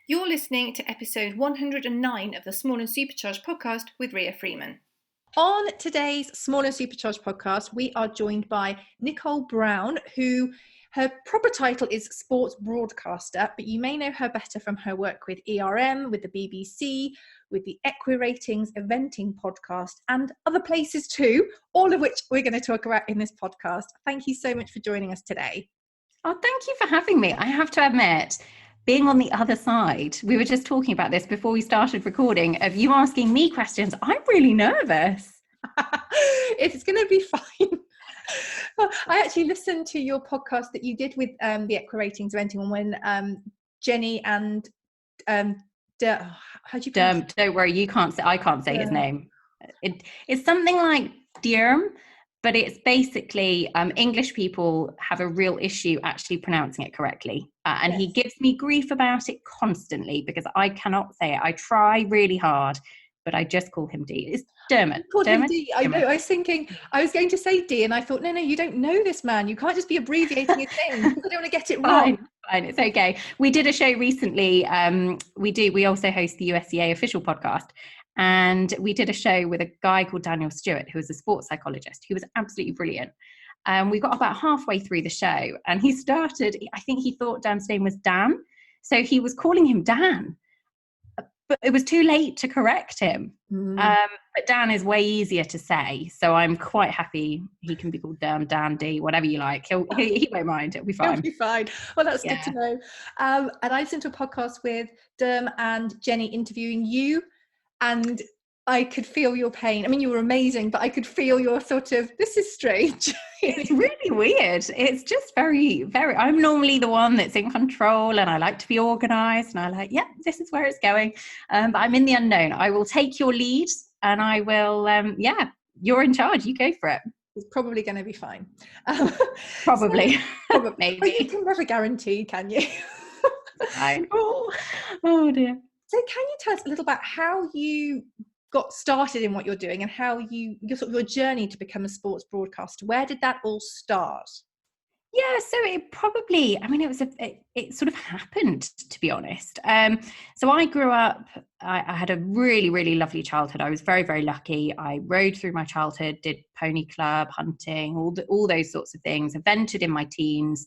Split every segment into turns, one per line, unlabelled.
You're listening to episode 109 of the Small and Supercharged podcast with Ria Freeman.
On today's Small and Supercharged podcast, we are joined by Nicole Brown, who her proper title is sports broadcaster, but you may know her better from her work with ERM, with the BBC, with the Equiratings eventing podcast, and other places too, all of which we're going to talk about in this podcast. Thank you so much for joining us today.
Oh, thank you for having me. I have to admit, being on the other side, we were just talking about this before we started recording, of you asking me questions. I'm really nervous.
It's going to be fine. I actually listened to your podcast that you did with the Equiratings eventing when Jenny and how do you pronounce
don't worry, I can't say his name. It's something like Dirm, but it's basically English people have a real issue actually pronouncing it correctly. And yes. He gives me grief about it constantly because I cannot say it. I try really hard, but I just call him D. It's Dermot.
Him D. I know. I was thinking I was going to say D, and I thought, no, you don't know this man. You can't just be abbreviating his name. I don't want to get it wrong.
Fine, it's okay. We did a show recently. We also host the USCA official podcast. And we did a show with a guy called Daniel Stewart, who was a sports psychologist, who was absolutely brilliant. We got about halfway through the show and he started, I think he thought Dan's name was Dan. So he was calling him Dan, but it was too late to correct him. But Dan is way easier to say. So I'm quite happy he can be called Dan D, whatever you like. He won't mind. It'll be fine.
It'll be fine. Well, that's good to know. And I listened to a podcast with Derm and Jenny interviewing you. And I could feel your pain. I mean, you were amazing, but I could feel your sort of, this is strange.
It's really weird. It's just very, very, I'm normally the one that's in control and I like to be organised and I like, this is where it's going. But I'm in the unknown. I will take your lead and I will, you're in charge. You go for it.
It's probably going to be fine.
Probably.
Probably.
Maybe.
But you can never guarantee, can you?
Right. Oh dear.
So can you tell us a little about how you got started in what you're doing and how your journey to become a sports broadcaster? Where did that all start?
Yeah, so it probably, it sort of happened, to be honest. So I grew up, I had a really, really lovely childhood. I was very, very lucky. I rode through my childhood, did pony club, hunting, all those sorts of things, evented in my teens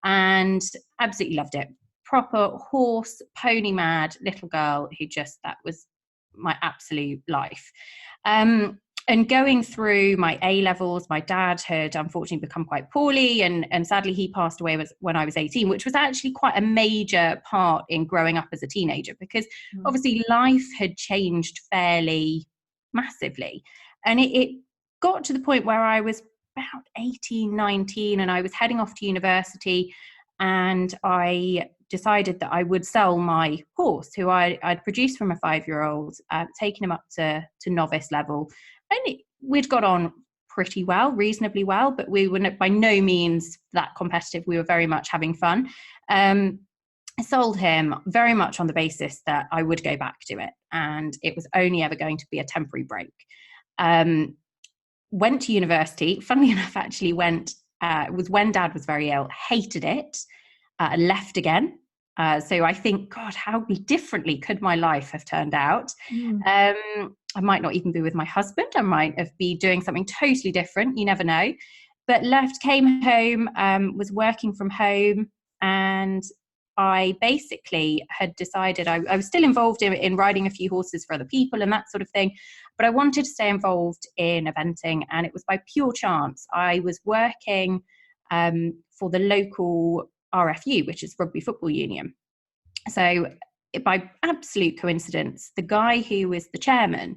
and absolutely loved it. Proper horse, pony mad little girl who that was my absolute life. And going through my A-levels, my dad had unfortunately become quite poorly and sadly he passed away when I was 18, which was actually quite a major part in growing up as a teenager because obviously life had changed fairly massively. And it got to the point where I was about 18, 19 and I was heading off to university and I decided that I would sell my horse, who I'd produced from a 5-year-old, taken him up to novice level. And we'd got on pretty well, reasonably well, but we were by no means that competitive. We were very much having fun. I sold him very much on the basis that I would go back to it. And it was only ever going to be a temporary break. Went to university, funnily enough, actually it was when Dad was very ill, hated it. Left again. So I think, God, how differently could my life have turned out? I might not even be with my husband. I might be doing something totally different. You never know. But left, came home, was working from home. And I basically had decided I was still involved in riding a few horses for other people and that sort of thing. But I wanted to stay involved in eventing. And it was by pure chance. I was working for the local RFU, which is Rugby Football Union. So by absolute coincidence, the guy who was the chairman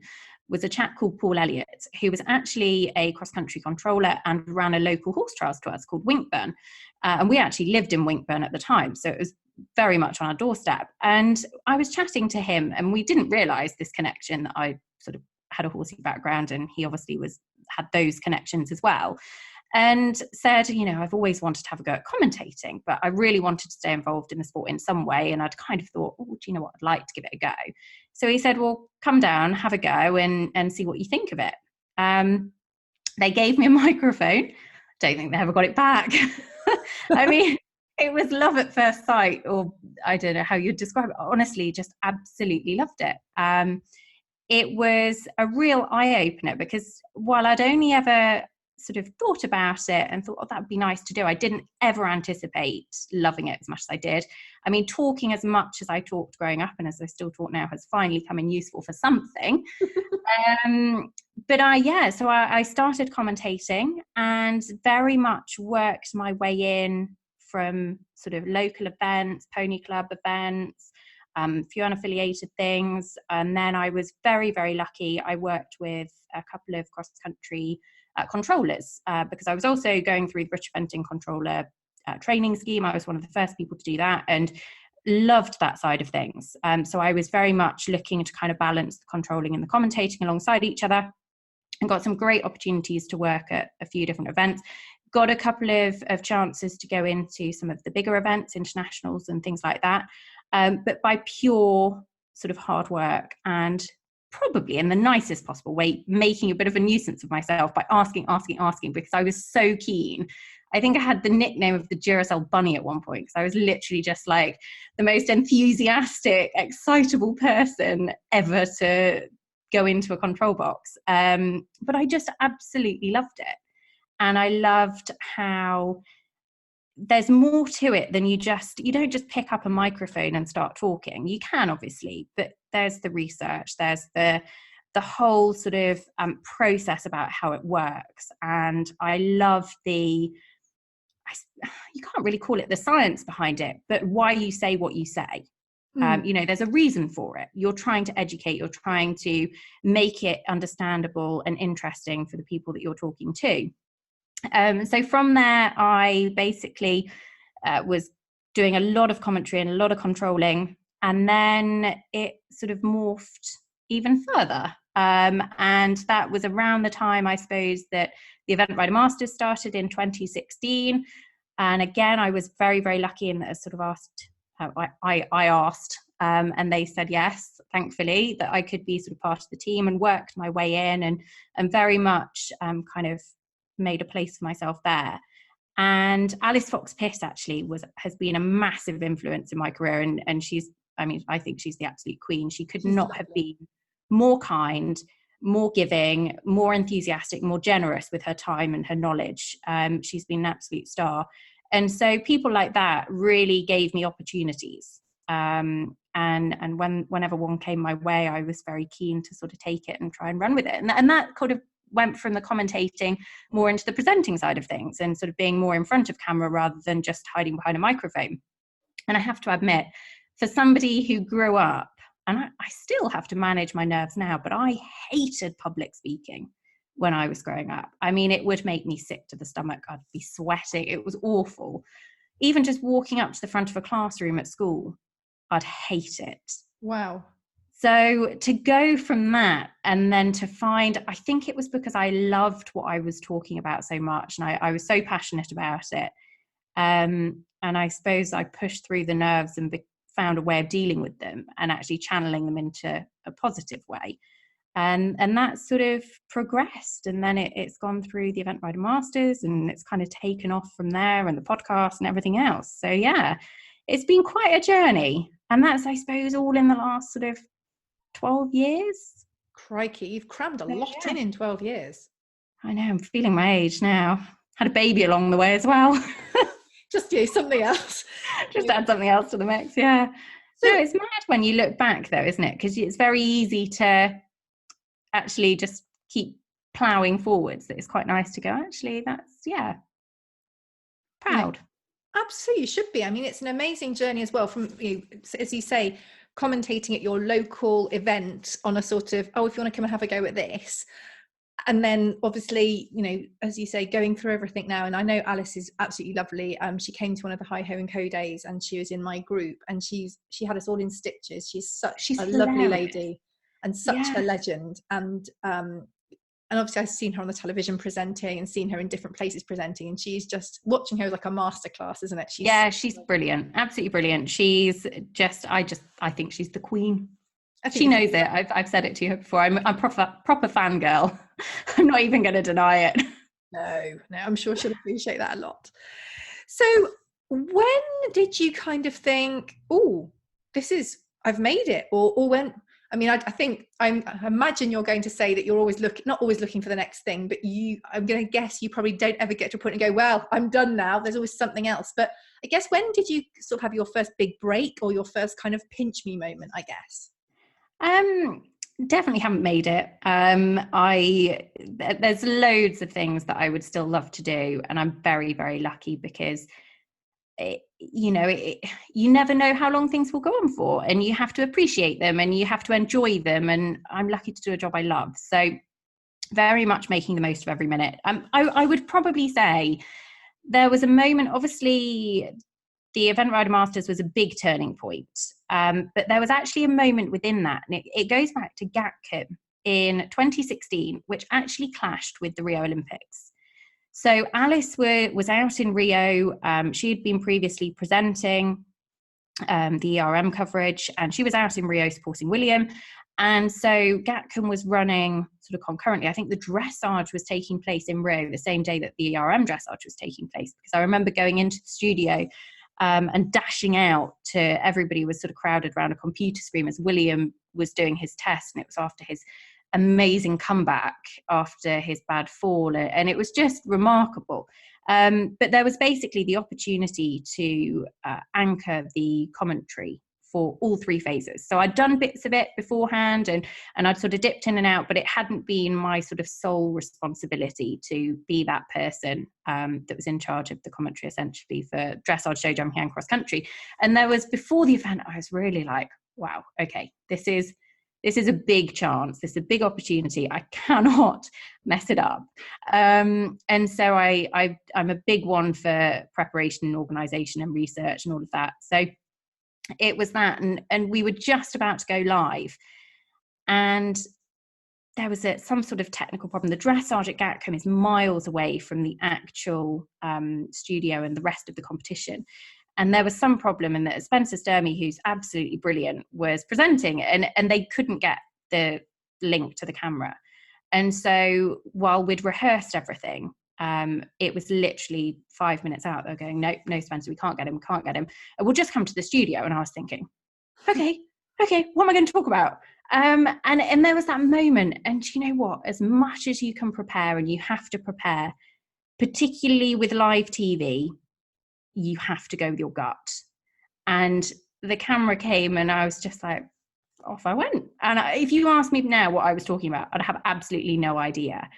was a chap called Paul Elliott, who was actually a cross-country controller and ran a local horse trials to us called Winkburn. And we actually lived in Winkburn at the time, so it was very much on our doorstep. And I was chatting to him and we didn't realise this connection that I sort of had a horsey background and he obviously had those connections as well. And said, I've always wanted to have a go at commentating, but I really wanted to stay involved in the sport in some way. And I'd kind of thought, do you know what? I'd like to give it a go. So he said, well, come down, have a go and see what you think of it. They gave me a microphone. Don't think they ever got it back. I mean, It was love at first sight, or I don't know how you'd describe it. Honestly, just absolutely loved it. It was a real eye-opener, because while I'd only ever sort of thought about it and thought, oh, that would be nice to do, I didn't ever anticipate loving it as much as I did. I mean, talking as much as I talked growing up, and as I still talk now, has finally come in useful for something. But I started commentating and very much worked my way in from sort of local events, pony club events, a few unaffiliated things. And then I was very, very lucky. I worked with a couple of cross-country controllers, because I was also going through the British Eventing Controller training scheme. I was one of the first people to do that and loved that side of things. So I was very much looking to kind of balance the controlling and the commentating alongside each other, and got some great opportunities to work at a few different events. Got a couple of chances to go into some of the bigger events, internationals and things like that. But by pure sort of hard work, and probably in the nicest possible way, making a bit of a nuisance of myself by asking, because I was so keen. I think I had the nickname of the Duracell Bunny at one point, because I was literally just like the most enthusiastic, excitable person ever to go into a control box. But I just absolutely loved it. And I loved how there's more to it than you don't just pick up a microphone and start talking. You can, obviously, but there's the research, there's the whole sort of process about how it works. And I love you can't really call it the science behind it, but why you say what you say. There's a reason for it. You're trying to educate, you're trying to make it understandable and interesting for the people that you're talking to. So from there, I basically was doing a lot of commentary and a lot of controlling, and then it sort of morphed even further. And that was around the time, I suppose, that the Event Rider Masters started in 2016. And again, I was very, very lucky in that I sort of asked, I asked, and they said yes, thankfully, that I could be sort of part of the team, and worked my way in, and very much kind of made a place for myself there. And Alice Fox-Pitt actually has been a massive influence in my career, and I think she's the absolute queen. She could not have been more kind, more giving, more enthusiastic, more generous with her time and her knowledge. She's been an absolute star. And so people like that really gave me opportunities. And whenever one came my way, I was very keen to sort of take it and try and run with it. And that kind of went from the commentating more into the presenting side of things, and sort of being more in front of camera rather than just hiding behind a microphone. And I have to admit, for somebody who grew up, and I still have to manage my nerves now, but I hated public speaking when I was growing up. I mean, it would make me sick to the stomach. I'd be sweating. It was awful. Even just walking up to the front of a classroom at school, I'd hate it.
Wow.
So to go from that, and then to find, I think it was because I loved what I was talking about so much, and I was so passionate about it. And I suppose I pushed through the nerves and found a way of dealing with them and actually channeling them into a positive way. And that sort of progressed. And then it's gone through the Event Rider Masters, and it's kind of taken off from there, and the podcast and everything else. So yeah, it's been quite a journey. And that's, I suppose, all in the last sort of 12 years.
Crikey, you've crammed a lot in 12 years.
I know, I'm feeling my age now. Had a baby along the way as well.
Just something else.
Just add something else to the mix, yeah. So it's mad when you look back though, isn't it? Because it's very easy to actually just keep ploughing forwards. It's quite nice to go, actually, that's, proud.
Yeah, absolutely, should be. I mean, it's an amazing journey as well, from, as you say, commentating at your local event on a sort of, if you want to come and have a go at this. And then obviously, as you say, going through everything now. And I know Alice is absolutely lovely. She came to one of the Hi Ho and Co days, and she was in my group, and she had us all in stitches. She's a lovely lady, and such a legend. And obviously I've seen her on the television presenting, and seen her in different places presenting, and she's just, watching her like a masterclass, isn't it?
She's brilliant, absolutely brilliant. She's just, I think she's the queen. She knows it. I've said it to her before. I'm a proper fangirl. I'm not even going to deny it.
No, I'm sure she'll appreciate that a lot. So When did you kind of think, oh, I've made it? Or when, I mean, I imagine you're going to say that you're always not always looking for the next thing, but I'm going to guess you probably don't ever get to a point and go, well, I'm done now. There's always something else. But I guess, when did you sort of have your first big break, or your first kind of pinch me moment, I guess?
Definitely haven't made it. There's loads of things that I would still love to do, and I'm very, very lucky because you never know how long things will go on for, and you have to appreciate them and you have to enjoy them, and I'm lucky to do a job I love, so very much making the most of every minute. I would probably say there was a moment, obviously the Event Rider Masters was a big turning point, but there was actually a moment within that, and it goes back to Gatcombe in 2016, which actually clashed with the Rio Olympics. So Alice was out in Rio. She had been previously presenting the ERM coverage, and she was out in Rio supporting William. And so Gatcombe was running sort of concurrently. I think the dressage was taking place in Rio the same day that the ERM dressage was taking place, because I remember going into the studio and dashing out to everybody was sort of crowded around a computer screen as William was doing his test, and it was after his amazing comeback after his bad fall, and it was just remarkable. But there was basically the opportunity to anchor the commentary for all three phases. So I'd done bits of it beforehand, and I'd sort of dipped in and out, but it hadn't been my sort of sole responsibility to be that person that was in charge of the commentary, essentially, for dressage, show jumping and cross country. And there was, before the event, I was really like, wow, okay, this is a big chance. This is a big opportunity. I cannot mess it up. And so I'm a big one for preparation and organisation and research and all of that. So it was that, and we were just about to go live, and there was some sort of technical problem. The dressage at Gatcombe is miles away from the actual studio and the rest of the competition. And there was some problem, and that Spencer Sturmey, who's absolutely brilliant, was presenting, and they couldn't get the link to the camera. And so while we'd rehearsed everything, it was literally 5 minutes out. They're going, no, Spencer, we can't get him. And we'll just come to the studio. And I was thinking, okay, what am I going to talk about? And there was that moment. And you know what? As much as you can prepare, and you have to prepare, particularly with live TV, you have to go with your gut. And the camera came, and I was just like, off I went. And if you ask me now what I was talking about, I'd have absolutely no idea.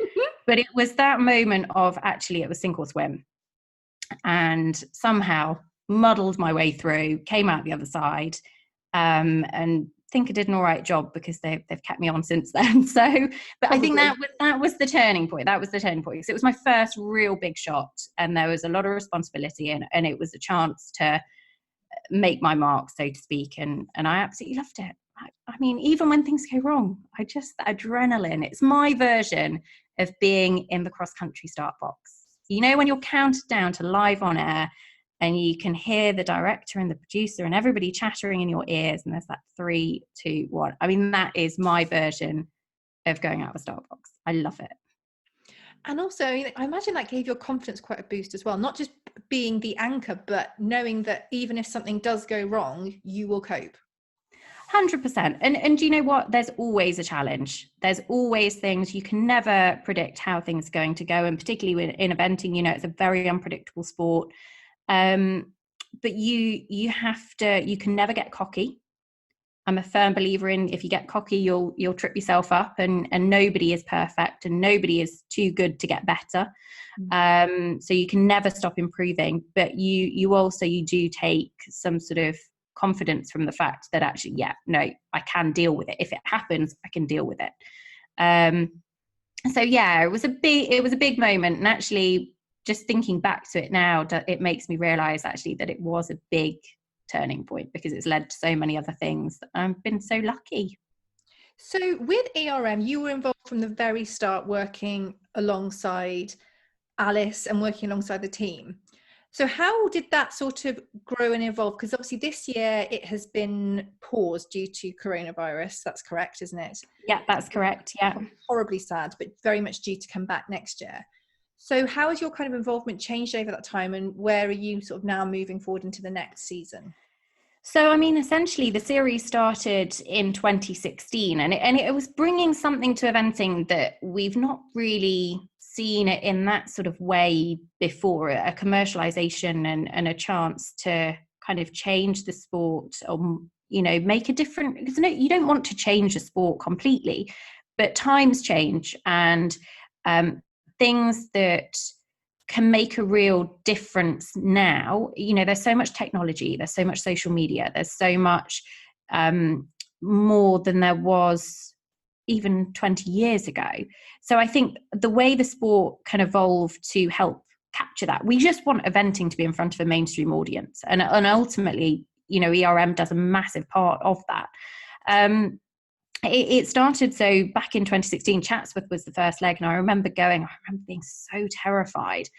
But it was that moment of, actually, it was sink or swim, and somehow muddled my way through, came out the other side, and think I did an all right job, because they've kept me on since then. So, but probably. I think that was the turning point. That was the turning point, because it was my first real big shot, and there was a lot of responsibility, and it was a chance to make my mark, so to speak. And I absolutely loved it. I mean, even when things go wrong, the adrenaline, it's my version of being in the cross-country start box. You know, when you're counted down to live on air, and you can hear the director and the producer and everybody chattering in your ears, and there's that 3, 2, 1. I mean, that is my version of going out of the start box. I love it.
And also, I imagine that gave your confidence quite a boost as well, not just being the anchor, but knowing that even if something does go wrong, you will cope.
100%. And do you know what? There's always a challenge. There's always things. You can never predict how things are going to go. And particularly in eventing, it's a very unpredictable sport. But you can never get cocky. I'm a firm believer in, if you get cocky, you'll trip yourself up, and nobody is perfect, and nobody is too good to get better. So you can never stop improving, but you do take some sort of confidence from the fact that actually, I can deal with it. If it happens, I can deal with it. So yeah, it was a big moment, and actually, just thinking back to it now, it makes me realize actually that it was a big turning point, because it's led to so many other things. I've been so lucky.
So with ERM, you were involved from the very start, working alongside Alice and working alongside the team. So how did that sort of grow and evolve? Because obviously this year it has been paused due to coronavirus. That's correct, isn't it?
Yeah, that's correct. Yeah.
Horribly sad, but very much due to come back next year. So how has your kind of involvement changed over that time, and where are you sort of now moving forward into the next season?
So, I mean, essentially the series started in 2016 and it was bringing something to eventing that we've not really seen it in that sort of way before, a commercialization and a chance to kind of change the sport, or, you know, make a different, because you don't want to change the sport completely, but times change, and things that can make a real difference now. You know, there's so much technology, there's so much social media, there's so much more than there was even 20 years ago. So I think the way the sport can evolve to help capture that, we just want eventing to be in front of a mainstream audience, and ultimately, you know, ERM does a massive part of that. It started, so back in 2016, Chatsworth was the first leg, and I remember being so terrified.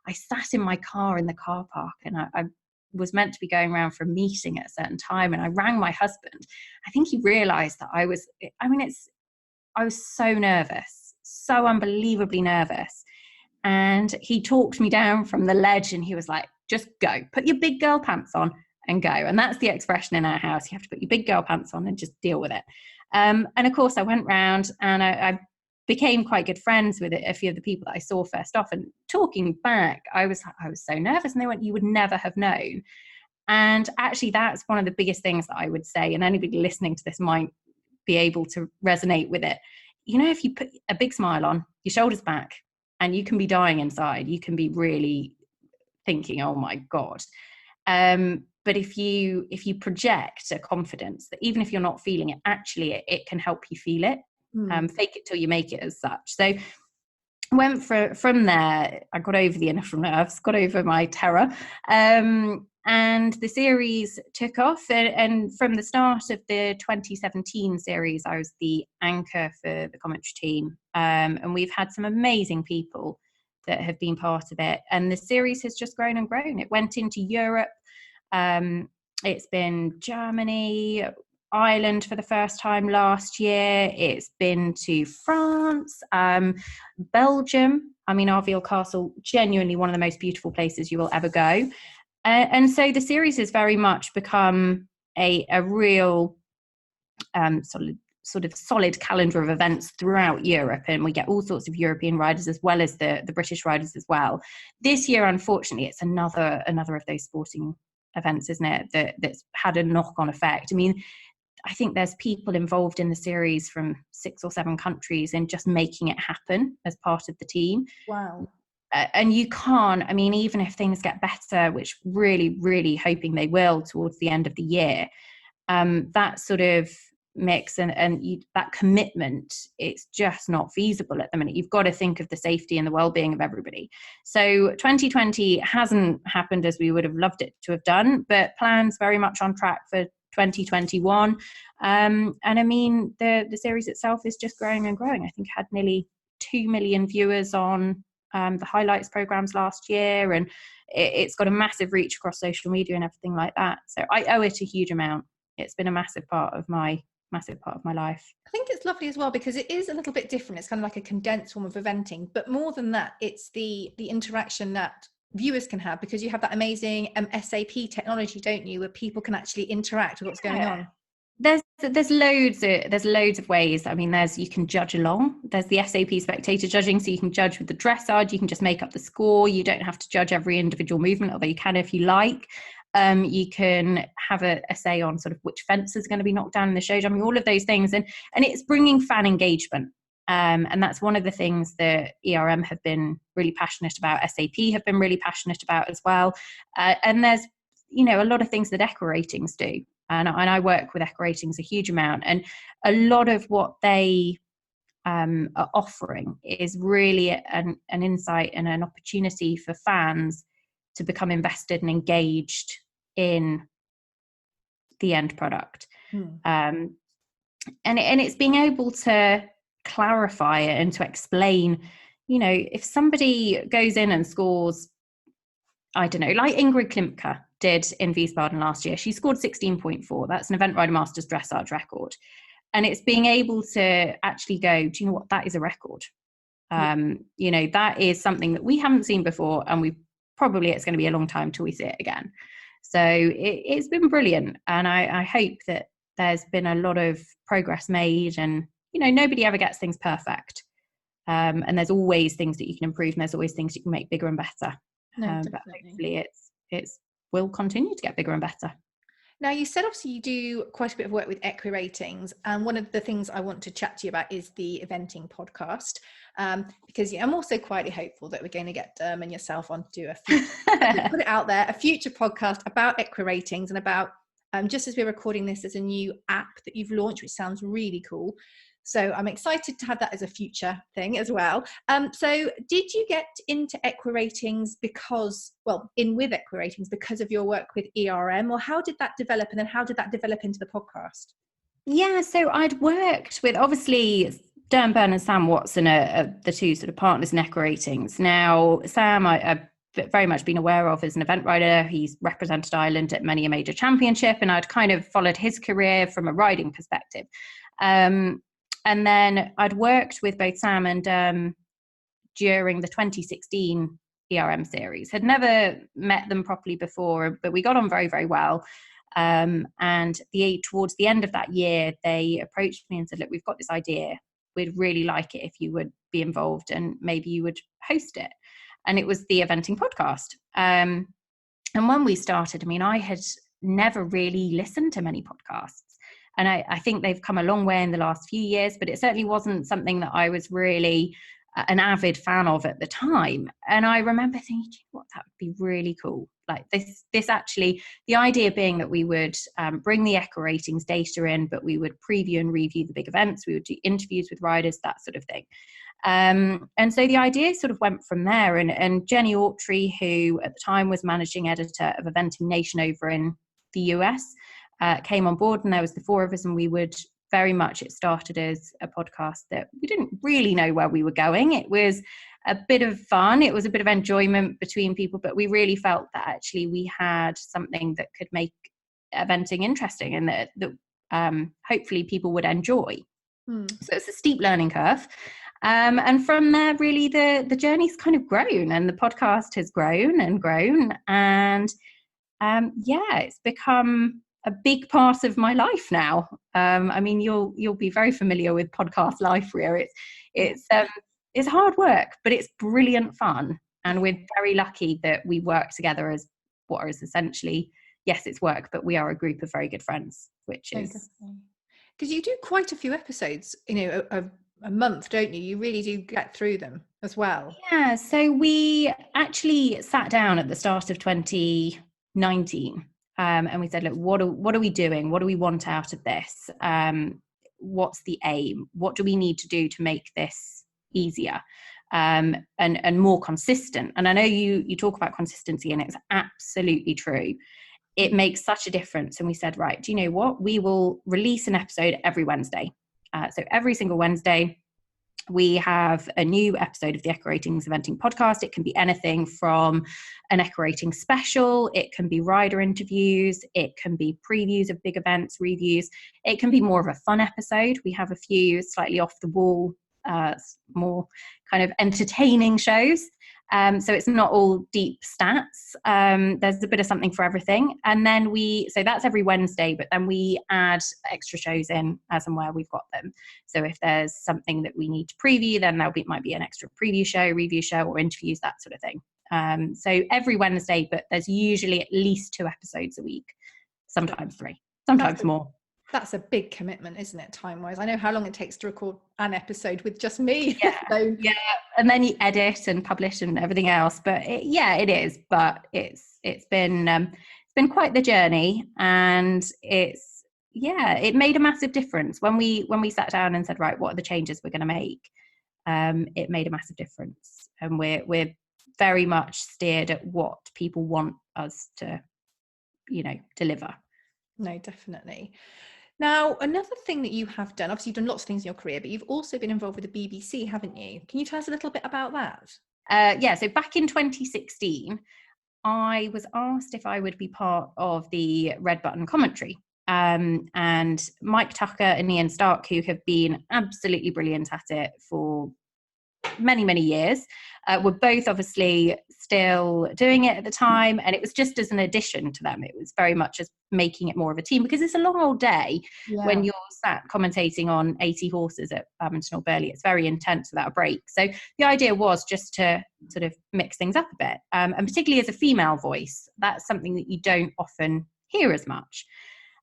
I sat in my car in the car park, and I was meant to be going around for a meeting at a certain time, and I rang my husband. I think he realised that I was so nervous, so unbelievably nervous. And he talked me down from the ledge, and he was like, just go, put your big girl pants on and go. And that's the expression in our house. You have to put your big girl pants on and just deal with it. And of course, I went round and I became quite good friends with a few of the people that I saw first off. And talking back, I was so nervous, and they went, you would never have known. And actually, that's one of the biggest things that I would say, and anybody listening to this might be able to resonate with it. You know, if you put a big smile on, your shoulders back, and you can be dying inside, you can be really thinking, oh my God. But if you project a confidence that even if you're not feeling it, actually it can help you feel it. Fake it till you make it, as such. So went from there, I got over the initial nerves, got over my terror, and the series took off. And from the start of the 2017 series, I was the anchor for the commentary team, and we've had some amazing people that have been part of it, and the series has just grown and grown. It went into Europe. It's been Germany, Ireland for the first time last year. It's been to France, Belgium. I mean, Arville Castle, genuinely one of the most beautiful places you will ever go. And so the series has very much become a real sort of solid calendar of events throughout Europe, and we get all sorts of European riders as well as the British riders as well. This year, unfortunately, it's another of those sporting events, isn't it, that's had a knock-on effect. I mean, I think there's people involved in the series from 6 or 7 countries in just making it happen as part of the team.
Wow.
And you can't, I mean, even if things get better, which really, really hoping they will towards the end of the year, that sort of mix and that commitment, it's just not feasible at the minute. You've got to think of the safety and the well-being of everybody. So 2020 hasn't happened as we would have loved it to have done, but plans very much on track for 2021. And I mean, the series itself is just growing and growing. I think it had nearly 2 million viewers on the highlights programs last year, and it's got a massive reach across social media and everything like that. So I owe it a huge amount. It's been a massive part of my life.
I think it's lovely as well because it is a little bit different. It's kind of like a condensed form of eventing, but more than that, it's the interaction that viewers can have, because you have that amazing SAP technology, don't you, where people can actually interact with what's going on.
There's loads of ways. I mean, you can judge along. There's the SAP spectator judging, so you can judge with the dressage. You can just make up the score. You don't have to judge every individual movement, although you can if you like. You can have a say on sort of which fences are going to be knocked down in the show. I mean, all of those things, and it's bringing fan engagement. And that's one of the things that ERM have been really passionate about. SAP have been really passionate about as well. And there's, you know, a lot of things that Equiratings do. And I work with Equiratings a huge amount. And a lot of what they are offering is really an insight and an opportunity for fans to become invested and engaged in the end product. And it's being able to clarify it and to explain, you know, if somebody goes in and scores, I don't know, like Ingrid Klimke did in Wiesbaden last year, she scored 16.4. That's an Event Rider Masters dressage record. And it's being able to actually go, do you know what, that is a record. That is something that we haven't seen before, and it's going to be a long time till we see it again. So it's been brilliant, and I hope that there's been a lot of progress made, and nobody ever gets things perfect, and there's always things that you can improve, and there's always things you can make bigger and better. But hopefully it's will continue to get bigger and better.
Now, you said obviously you do quite a bit of work with Equiratings, and one of the things I want to chat to you about is the Eventing podcast, because I'm also quietly hopeful that we're going to get Derm and yourself onto a future, put it out there, a future podcast about Equiratings and about, just as we're recording this, there's a new app that you've launched, which sounds really cool. So I'm excited to have that as a future thing as well. So did you get into Equiratings because of your work with ERM, or how did that develop? And then how did that develop into the podcast?
Yeah, so I'd worked with, obviously, Derm Byrne and Sam Watson are the two sort of partners in Equiratings. Now, Sam, I've very much been aware of as an event rider. He's represented Ireland at many a major championship, and I'd kind of followed his career from a riding perspective. And then I'd worked with both Sam and during the 2016 ERM series. Had never met them properly before, but we got on very, very well. And towards the end of that year, they approached me and said, look, we've got this idea. We'd really like it if you would be involved and maybe you would host it. And it was the Eventing podcast. And when we started, I had never really listened to many podcasts. And I think they've come a long way in the last few years, but it certainly wasn't something that I was really an avid fan of at the time. And I remember thinking, that would be really cool. Like this actually, the idea being that we would bring the Equiratings data in, but we would preview and review the big events. We would do interviews with riders, that sort of thing. And so the idea sort of went from there. And Jenny Autry, who at the time was managing editor of Eventing Nation over in the US, came on board, and there was the four of us, and we would very much, it started as a podcast that we didn't really know where we were going. It was a bit of fun. It was a bit of enjoyment between people, but we really felt that actually we had something that could make eventing interesting and that hopefully people would enjoy. So it's a steep learning curve. And from there, really, the journey's kind of grown, and the podcast has grown. And it's become a big part of my life now. You'll be very familiar with podcast life, Ria. It's hard work, but it's brilliant fun. And we're very lucky that we work together as what is essentially, yes, it's work, but we are a group of very good friends, which is...
Because you do quite a few episodes, a month, don't you? You really do get through them as well.
Yeah, so we actually sat down at the start of 2019 and we said, look, what are we doing? What do we want out of this? What's the aim? What do we need to do to make this easier and more consistent? And I know you talk about consistency, and it's absolutely true. It makes such a difference. And we said, right, do you know what? We will release an episode every Wednesday. So every single Wednesday, we have a new episode of the Equiratings Eventing podcast. It can be anything from an Equirating special. It can be rider interviews. It can be previews of big events, reviews. It can be more of a fun episode. We have a few slightly off the wall, more kind of entertaining shows. So it's not all deep stats. There's a bit of something for everything. And then so that's every Wednesday, but then we add extra shows in as and where we've got them. So if there's something that we need to preview, then might be an extra preview show, review show, or interviews, that sort of thing. So every Wednesday, but there's usually at least 2 episodes a week, sometimes 3, sometimes more.
That's a big commitment, isn't it, time-wise? I know how long it takes to record an episode with just me.
Yeah, yeah. And then you edit and publish and everything else. But it is. But it's been quite the journey, and it made a massive difference when we sat down and said, right, what are the changes we're going to make? It made a massive difference, and we're very much steered at what people want us to, deliver.
No, definitely. Now, another thing that you have done, obviously you've done lots of things in your career, but you've also been involved with the BBC, haven't you? Can you tell us a little bit about that?
So back in 2016, I was asked if I would be part of the Red Button commentary. And Mike Tucker and Ian Stark, who have been absolutely brilliant at it for many years. We're both obviously still doing it at the time, and it was just as an addition to them. It was very much as making it more of a team, because it's a long old day when you're sat commentating on 80 horses at Badminton or Burghley. It's very intense without a break. So the idea was just to sort of mix things up a bit, and particularly as a female voice, that's something that you don't often hear as much.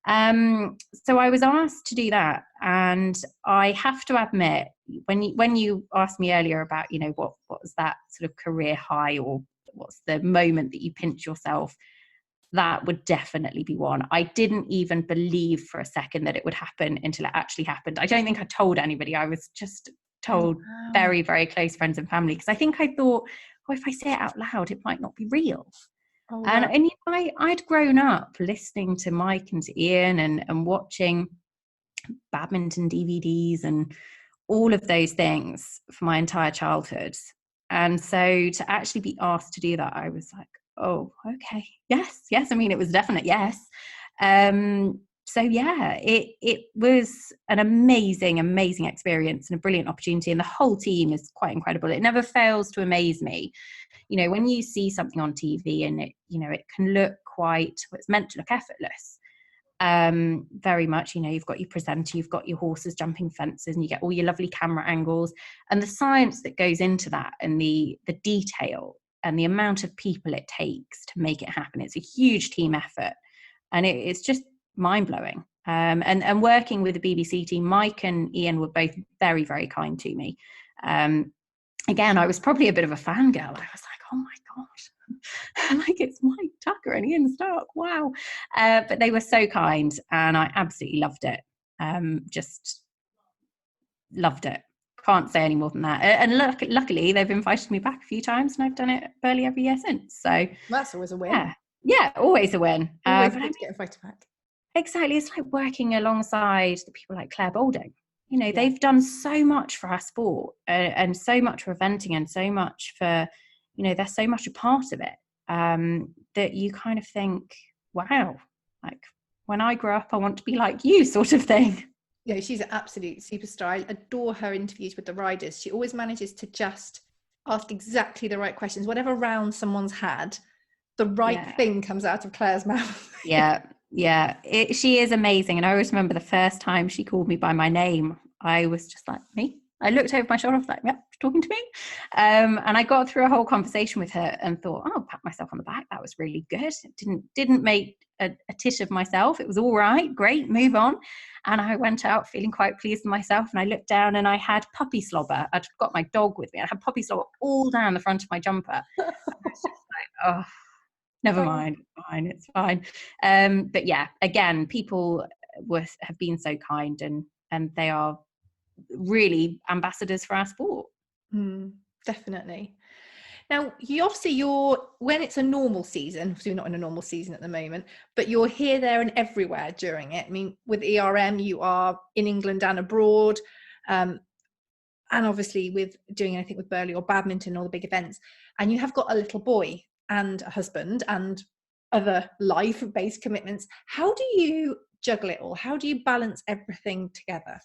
So I was asked to do that, and I have to admit, when you asked me earlier about, what was that sort of career high, or what's the moment that you pinch yourself, that would definitely be one. I didn't even believe for a second that it would happen until it actually happened. I don't think I told anybody. I was just told very, very close friends and family, because I think I thought, if I say it out loud, it might not be real. Oh, wow. And I'd grown up listening to Mike and to Ian and watching badminton DVDs and all of those things for my entire childhood. And so to actually be asked to do that, I was like, oh, okay, yes. I mean, it was a definite yes. So yeah, it was an amazing experience and a brilliant opportunity. And the whole team is quite incredible. It never fails to amaze me. When you see something on TV and it can look it's meant to look effortless. Very much, you've got your presenter, you've got your horses jumping fences, and you get all your lovely camera angles, and the science that goes into that, and the detail and the amount of people it takes to make it happen. It's a huge team effort, and it's just mind-blowing. And working with the BBC team, Mike and Ian were both very, very kind to me. Again, I was probably a bit of a fangirl. I was like, oh my gosh, like it's Mike Tucker and Ian Stark, wow. But they were so kind, and I absolutely loved it. Just loved it. Can't say any more than that. And luckily, they've invited me back a few times, and I've done it Burghley every year since. So
that's always a win.
Yeah, always a win.
Always good to get invited back.
Exactly. It's like working alongside the people like Clare Balding. They've done so much for our sport, and so much for eventing, and so much for, they're so much a part of it, that you kind of think, wow, like when I grow up, I want to be like you, sort of thing.
Yeah, she's an absolute superstar. I adore her interviews with the riders. She always manages to just ask exactly the right questions. Whatever round someone's had, the right thing comes out of Claire's mouth.
Yeah, she is amazing. And I always remember the first time she called me by my name, I was just like, me? I looked over my shoulder, I was like, yep, she's talking to me. And I got through a whole conversation with her and thought, oh, pat myself on the back. That was really good. It didn't make a tit of myself. It was all right. Great, move on. And I went out feeling quite pleased with myself. And I looked down and I had puppy slobber. I'd got my dog with me. I had puppy slobber all down the front of my jumper. I was just like, oh, never mind. It's fine. But yeah, again, people have been so kind, and they are really ambassadors for our sport.
Definitely. Now, when it's a normal season, so you're not in a normal season at the moment, but you're here, there and everywhere during it. I mean, with ERM, you are in England and abroad, and obviously with doing anything with Burghley or badminton, all the big events, and you have got a little boy and a husband and other life-based commitments. How do you juggle it all? How do you balance everything together?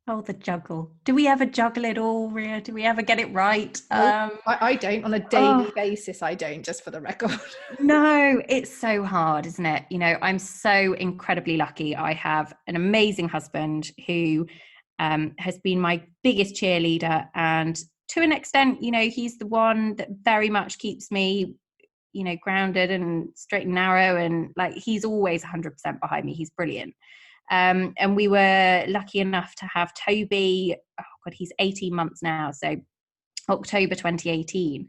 Oh, the juggle. Do we ever juggle it all, Ria? Do we ever get it right?
I don't. On a daily basis, I don't, just for the record.
No, it's so hard, isn't it? I'm so incredibly lucky. I have an amazing husband who has been my biggest cheerleader. And to an extent, he's the one that very much keeps me, grounded and straight and narrow. And like, he's always 100% behind me. He's brilliant. And we were lucky enough to have Toby, he's 18 months now, so October 2018.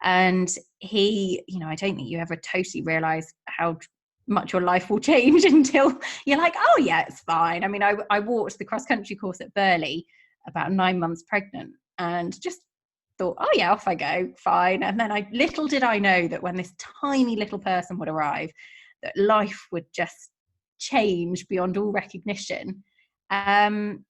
And he, I don't think you ever totally realise how much your life will change until you're like, oh yeah, it's fine. I mean, I walked the cross-country course at Burghley about 9 months pregnant, and just thought, oh yeah, off I go, fine. And then little did I know that when this tiny little person would arrive, that life would just change beyond all recognition. And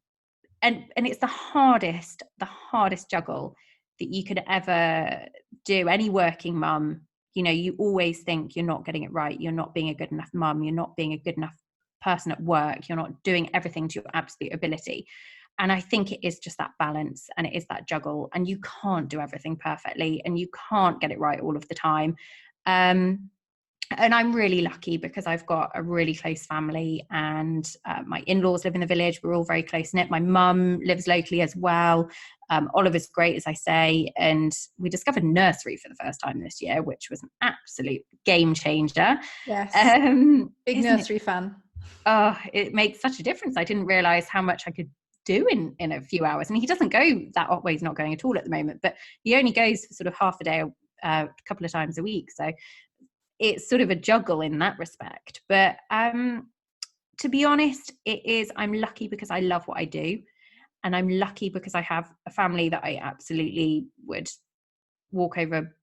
it's the hardest juggle that you could ever do. Any working mum, you always think you're not getting it right, you're not being a good enough mum, you're not being a good enough person at work, you're not doing everything to your absolute ability. And I think it is just that balance, and it is that juggle, and you can't do everything perfectly, and you can't get it right all of the time. And I'm really lucky because I've got a really close family, and my in-laws live in the village. We're all very close-knit. My mum lives locally as well. Oliver's great, as I say, and we discovered nursery for the first time this year, which was an absolute game changer.
Yes. Big nursery fan.
Oh, it makes such a difference. I didn't realise how much I could do in a few hours. And he doesn't go that way. He's not going at all at the moment, but he only goes for sort of half a day, a couple of times a week. So it's sort of a juggle in that respect. But to be honest, I'm lucky because I love what I do. And I'm lucky because I have a family that I absolutely would walk over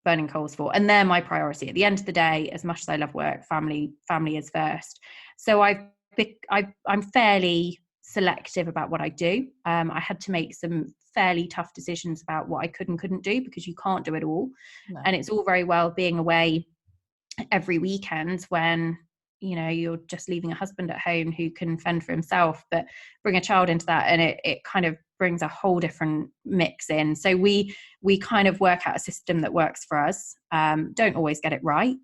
burning coals for. And they're my priority. At the end of the day, as much as I love work, family is first. So I'm fairly selective about what I do. I had to make some fairly tough decisions about what I could and couldn't do, because you can't do it all. No. And it's all very well being away every weekend when, you know, you're just leaving a husband at home who can fend for himself, but bring a child into that and it kind of brings a whole different mix in. So we kind of work out a system that works for us. Don't always get it right,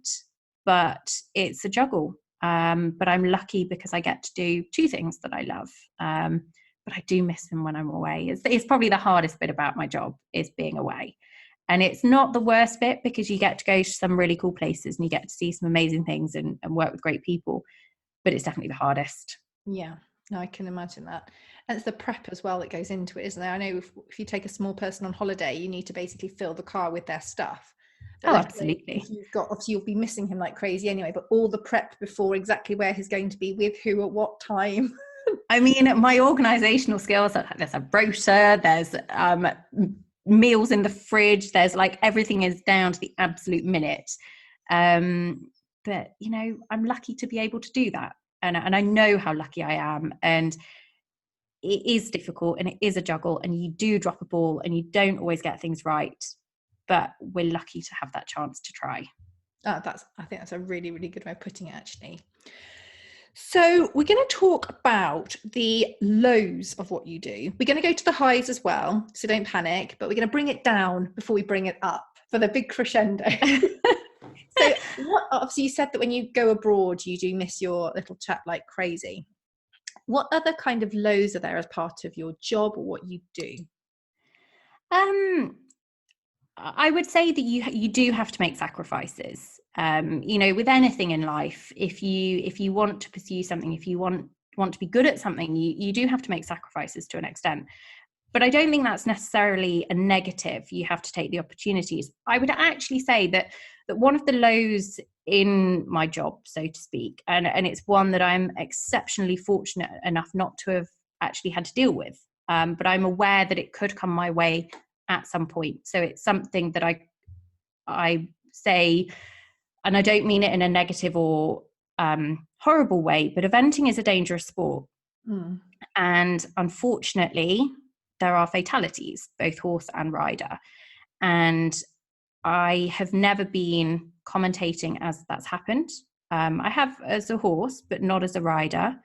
but it's a juggle. But I'm lucky because I get to do two things that I love. But I do miss them when I'm away. It's probably the hardest bit about my job, is being away. And it's not the worst bit, because you get to go to some really cool places and you get to see some amazing things and work with great people. But it's definitely the hardest.
Yeah, no, I can imagine that. And it's the prep as well that goes into it, isn't there? I know if you take a small person on holiday, you need to basically fill the car with their stuff. But
absolutely.
If you've got, obviously you'll be missing him like crazy anyway, but all the prep before, exactly where he's going to be, with who, at what time.
I mean, my organisational skills, there's a rota, there's meals in the fridge, there's like everything is down to the absolute minute. But, you know, I'm lucky to be able to do that. And I know how lucky I am. And it is difficult and it is a juggle, and you do drop a ball and you don't always get things right. But we're lucky to have that chance to try.
I think that's a really, really good way of putting it, actually. So we're going to talk about the lows of what you do. We're going to go to the highs as well, so don't panic, but we're going to bring it down before we bring it up for the big crescendo. So obviously you said that when you go abroad, you do miss your little chap like crazy. What other kind of lows are there as part of your job or what you do?
I would say that you do have to make sacrifices. You know, with anything in life, if you want to pursue something, if you want to be good at something, you do have to make sacrifices to an extent. But I don't think that's necessarily a negative. You have to take the opportunities. I would actually say that one of the lows in my job, so to speak, and it's one that I'm exceptionally fortunate enough not to have actually had to deal with, but I'm aware that it could come my way at some point. So it's something that I say, and I don't mean it in a negative or horrible way, but eventing is a dangerous sport. And unfortunately, there are fatalities, both horse and rider. And I have never been commentating as that's happened. I have as a horse, but not as a rider.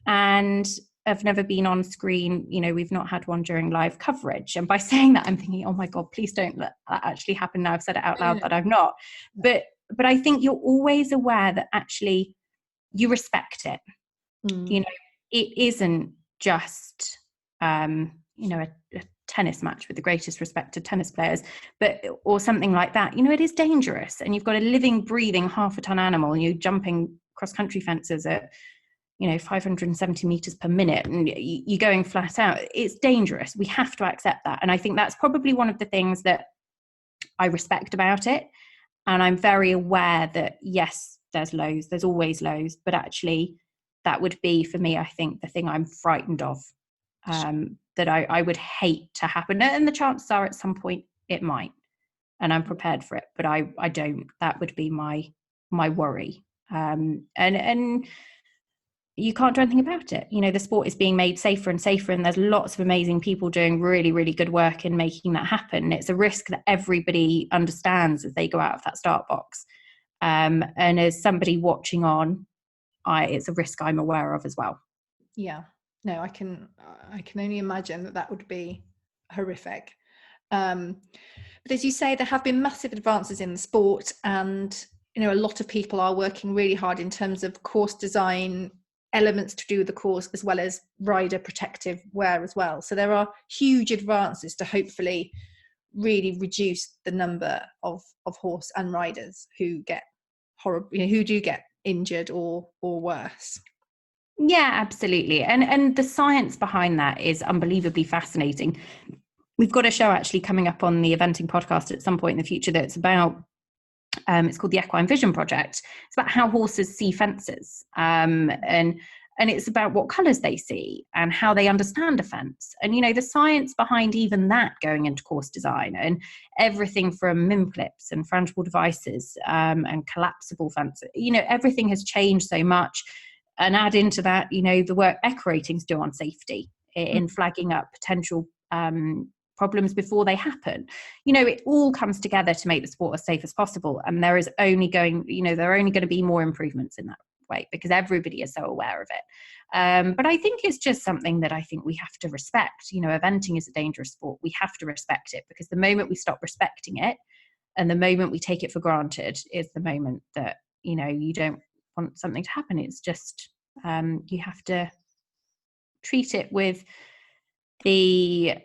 And I've never been on screen. You know, we've not had one during live coverage. And by saying that, I'm thinking, oh my God, please don't let that actually happen now. I've said it out loud, but I've not. But I think you're always aware that actually you respect it. You know, it isn't just, you know, a tennis match with the greatest respect to tennis players, or something like that. You know, it is dangerous, and you've got a living, breathing, half a ton animal, and you're jumping cross-country fences at, you know, 570 meters per minute, and you're going flat out. It's dangerous. We have to accept that. And I think that's probably one of the things that I respect about it. And I'm very aware that, yes, there's lows, there's always lows, but actually that would be, for me, I think, the thing I'm frightened of, that I would hate to happen. And the chances are at some point it might, and I'm prepared for it, but I don't. That would be my worry. And you can't do anything about it. You know, the sport is being made safer and safer, and there's lots of amazing people doing really, really good work in making that happen. It's a risk that everybody understands as they go out of that start box. And as somebody watching on, it's a risk I'm aware of as well.
Yeah. No, I can only imagine that would be horrific. But as you say, there have been massive advances in the sport, and a lot of people are working really hard in terms of course design, elements to do with the course, as well as rider protective wear as well. So there are huge advances to hopefully really reduce the number of horse and riders who get who do get injured or worse.
Yeah, absolutely. And the science behind that is unbelievably fascinating. We've got a show actually coming up on the Eventing podcast at some point in the future that's about, it's called the Equine Vision Project. It's about how horses see fences. And it's about what colours they see and how they understand a fence. And, the science behind even that going into course design, and everything from MIM clips and frangible devices and collapsible fences, everything has changed so much. And add into that, the work Equiratings do on safety in flagging up potential problems before they happen. It all comes together to make the sport as safe as possible. And there are only going to be more improvements in that way, because everybody is so aware of it. But I think it's just something that I think we have to respect. Eventing is a dangerous sport. We have to respect it, because the moment we stop respecting it and the moment we take it for granted is the moment that, you don't want something to happen. It's just, you have to treat it with the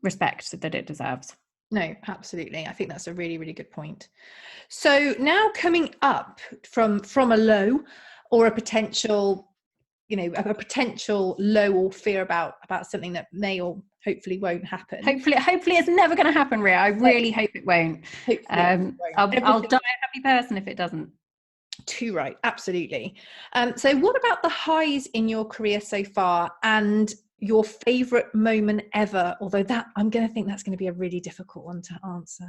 respect that it deserves.
No, absolutely. I think that's a really, really good point. So now coming up from a low or a potential, a potential low or fear about something that may or hopefully won't happen.
Hopefully it's never going to happen, Rhea. I really hope it won't. I'll die a happy person if it doesn't.
Too right, absolutely. So what about the highs in your career so far, and your favourite moment ever? Although that I'm going to think that's going to be a really difficult one to answer.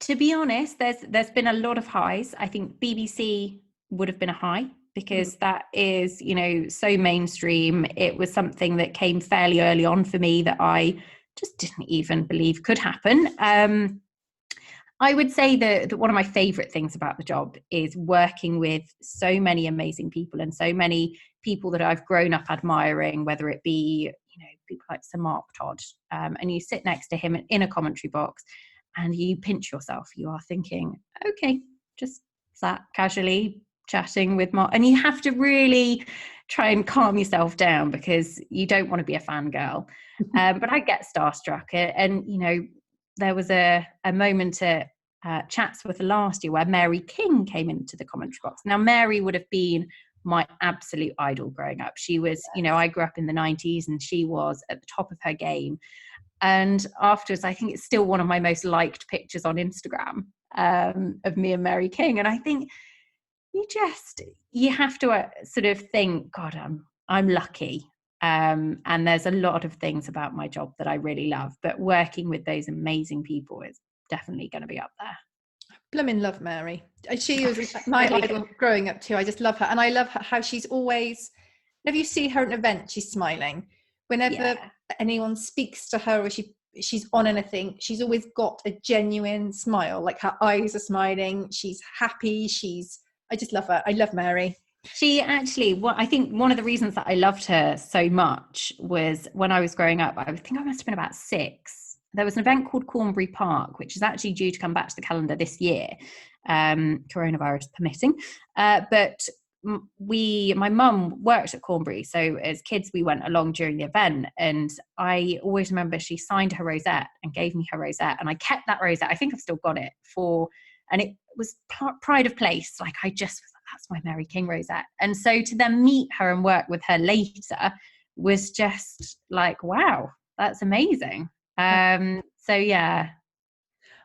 To be honest, there's been a lot of highs. I think BBC would have been a high, because that is, so mainstream. It was something that came fairly early on for me that I just didn't even believe could happen. I would say that one of my favourite things about the job is working with so many amazing people, and so many people that I've grown up admiring, whether it be, people like Sir Mark Todd, and you sit next to him in a commentary box and you pinch yourself. You are thinking, okay, just sat casually chatting with Mark, and you have to really try and calm yourself down, because you don't want to be a fangirl. But I get starstruck, and there was a moment at Chatsworth last year where Mary King came into the commentary box. Now, Mary would have been my absolute idol growing up. She was, I grew up in the 90s, and she was at the top of her game. And afterwards, I think it's still one of my most liked pictures on Instagram of me and Mary King. And I think you have to sort of think, God, I'm lucky. And there's a lot of things about my job that I really love, but working with those amazing people is definitely going to be up there.
Blooming love Mary. She was my idol growing up too. I just love her, and I love how she's always, whenever you see her at an event, she's smiling. Whenever anyone speaks to her or she's on anything, she's always got a genuine smile. Like, her eyes are smiling, she's happy, I just love her. I love Mary.
She actually, I think one of the reasons that I loved her so much was when I was growing up, I think I must have been about 6. There was an event called Cornbury Park, which is actually due to come back to the calendar this year, coronavirus permitting. But my mum worked at Cornbury, so as kids we went along during the event, and I always remember she signed her rosette and gave me her rosette, and I kept that rosette. I think I've still got it and it was pride of place. Like, I just was like, that's my Mary King rosette. And so to then meet her and work with her later was just like, wow, that's amazing. So yeah.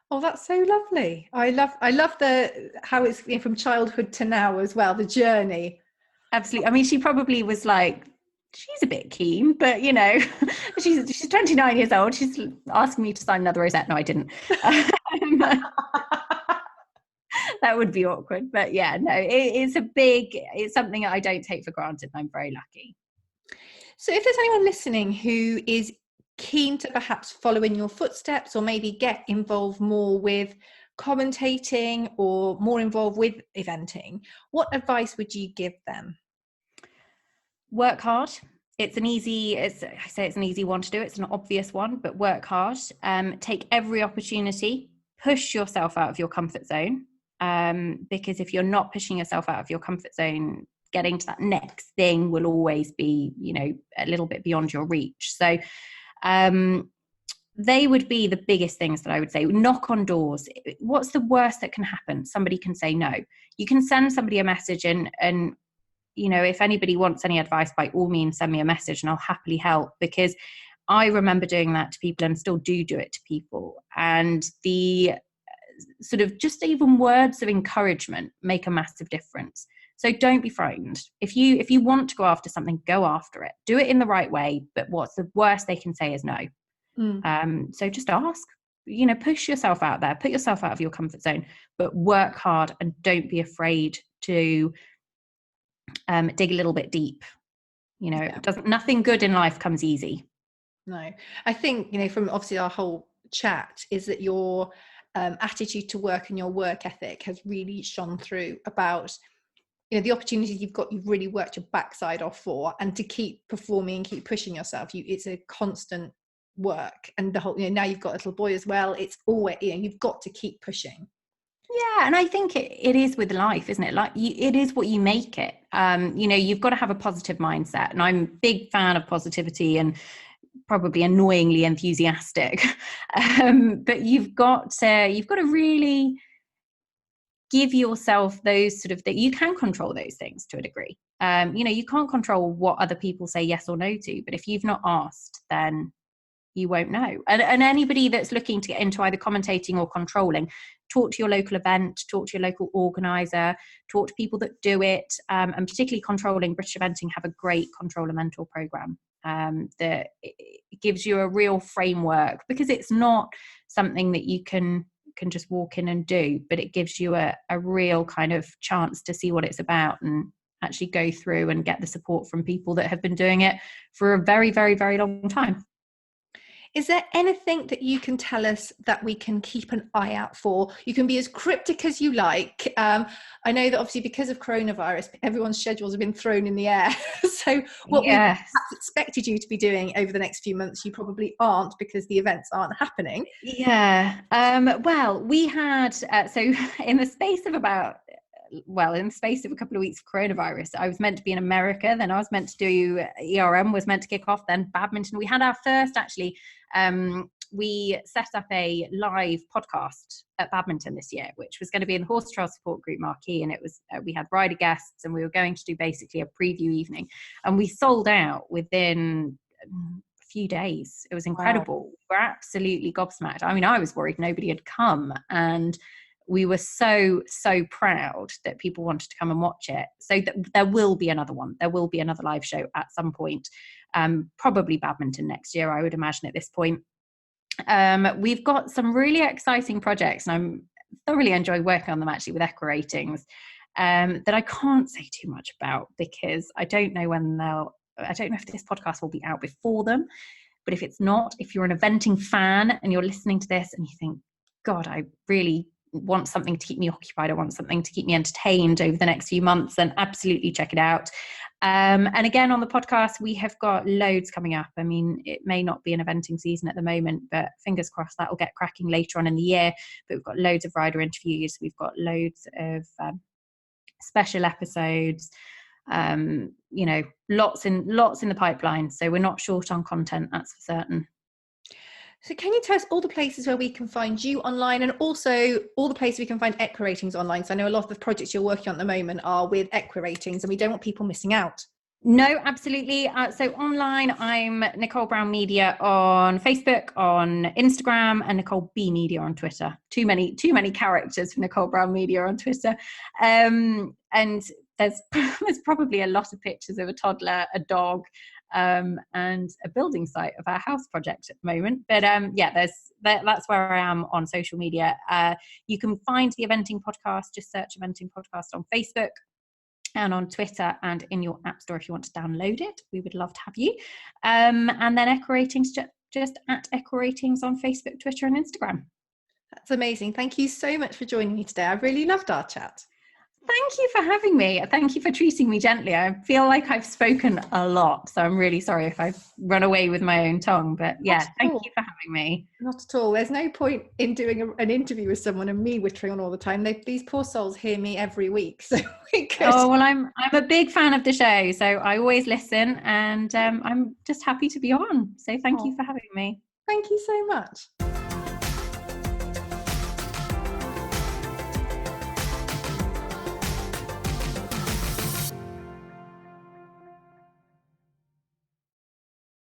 Oh, that's so lovely. I love how it's from childhood to now as well, the journey.
Absolutely. I mean, she probably was like, she's a bit keen, but she's 29 years old. She's asking me to sign another rosette. No, I didn't. That would be awkward, but yeah, no, it's something that I don't take for granted. I'm very lucky.
So if there's anyone listening who is keen to perhaps follow in your footsteps, or maybe get involved more with commentating or more involved with eventing, what advice would you give them?
Work hard. I say it's an easy one to do. It's an obvious one, but work hard. Take every opportunity. Push yourself out of your comfort zone. Because if you're not pushing yourself out of your comfort zone, getting to that next thing will always be, a little bit beyond your reach. So they would be the biggest things that I would say. Knock on doors. What's the worst that can happen? Somebody can say no. You can send somebody a message and if anybody wants any advice, by all means, send me a message and I'll happily help, because I remember doing that to people and still do it to people. And the sort of just even words of encouragement make a massive difference. So don't be frightened. If you want to go after something, go after it. Do it in the right way. But what's the worst they can say is no. So just ask. Push yourself out there. Put yourself out of your comfort zone, but work hard and don't be afraid to dig a little bit deep. Nothing good in life comes easy.
No, I think from obviously our whole chat is that your attitude to work and your work ethic has really shone through about the opportunities you've really worked your backside off for, and to keep performing and keep pushing yourself. It's a constant work, and the whole now you've got a little boy as well. It's always you've got to keep pushing.
Yeah, and I think it is with life, isn't it? Like it is what you make it. You've got to have a positive mindset, and I'm a big fan of positivity and probably annoyingly enthusiastic. But you've got to really give yourself those sort of that you can control those things to a degree. You can't control what other people say yes or no to, but if you've not asked, then you won't know. And anybody that's looking to get into either commentating or controlling, talk to your local event, talk to your local organizer, talk to people that do it. And particularly controlling, British Eventing have a great controller mentor program that gives you a real framework, because it's not something that you can just walk in and do, but it gives you a real kind of chance to see what it's about and actually go through and get the support from people that have been doing it for a very, very, very long time.
Is there anything that you can tell us that we can keep an eye out for? You can be as cryptic as you like. I know that obviously because of coronavirus, everyone's schedules have been thrown in the air. So what we perhaps expected you to be doing over the next few months, you probably aren't, because the events aren't happening.
Yeah. Well, we had, so in the space of a couple of weeks of coronavirus, I was meant to be in America, then I was meant to do ERM, was meant to kick off, then badminton. We had our first, actually, we set up a live podcast at badminton this year, which was going to be in the Horse Trail Support Group marquee, and it was we had rider guests, and we were going to do basically a preview evening, and we sold out within a few days. It was incredible. Wow. We're absolutely gobsmacked. I mean, I was worried nobody had come, and we were so proud that people wanted to come and watch it. So there will be another one. There will be another live show at some point, probably badminton next year, I would imagine at this point. We've got some really exciting projects, and I thoroughly enjoy working on them actually with Equiratings, that I can't say too much about, because I don't know if this podcast will be out before them. But if it's not, if you're an eventing fan and you're listening to this and you think, God, I really want something to keep me occupied, I want something to keep me entertained over the next few months, then absolutely check it out. And again, on the podcast, we have got loads coming up. I mean, it may not be an eventing season at the moment, but fingers crossed that will get cracking later on in the year. But we've got loads of rider interviews. We've got loads of special episodes, lots in the pipeline. So we're not short on content, that's for certain.
So can you tell us all the places where we can find you online, and also all the places we can find Equiratings online? So I know a lot of the projects you're working on at the moment are with Equiratings, and we don't want people missing out.
No, absolutely. So online, I'm Nicole Brown Media on Facebook, on Instagram, and Nicole B Media on Twitter. Too many characters for Nicole Brown Media on Twitter. And there's probably a lot of pictures of a toddler, a dog, and a building site of our house project at the moment. But that's where I am on social media. You can find the Eventing Podcast, just search Eventing Podcast on Facebook and on Twitter and in your app store if you want to download it. We would love to have you. And then Equiratings, just at Equiratings on Facebook, Twitter and Instagram.
That's amazing. Thank you so much for joining me today. I've really loved our chat.
Thank you for having me. Thank you for treating me gently. I feel like I've spoken a lot, so I'm really sorry if I've run away with my own tongue. But yeah, thank you for having me.
Not at all. There's no point in doing an interview with someone and me wittering on all the time. These poor souls hear me every week, so we could.
Oh well, I'm a big fan of the show, so I always listen, and I'm just happy to be on. So thank you for having me.
Thank you so much.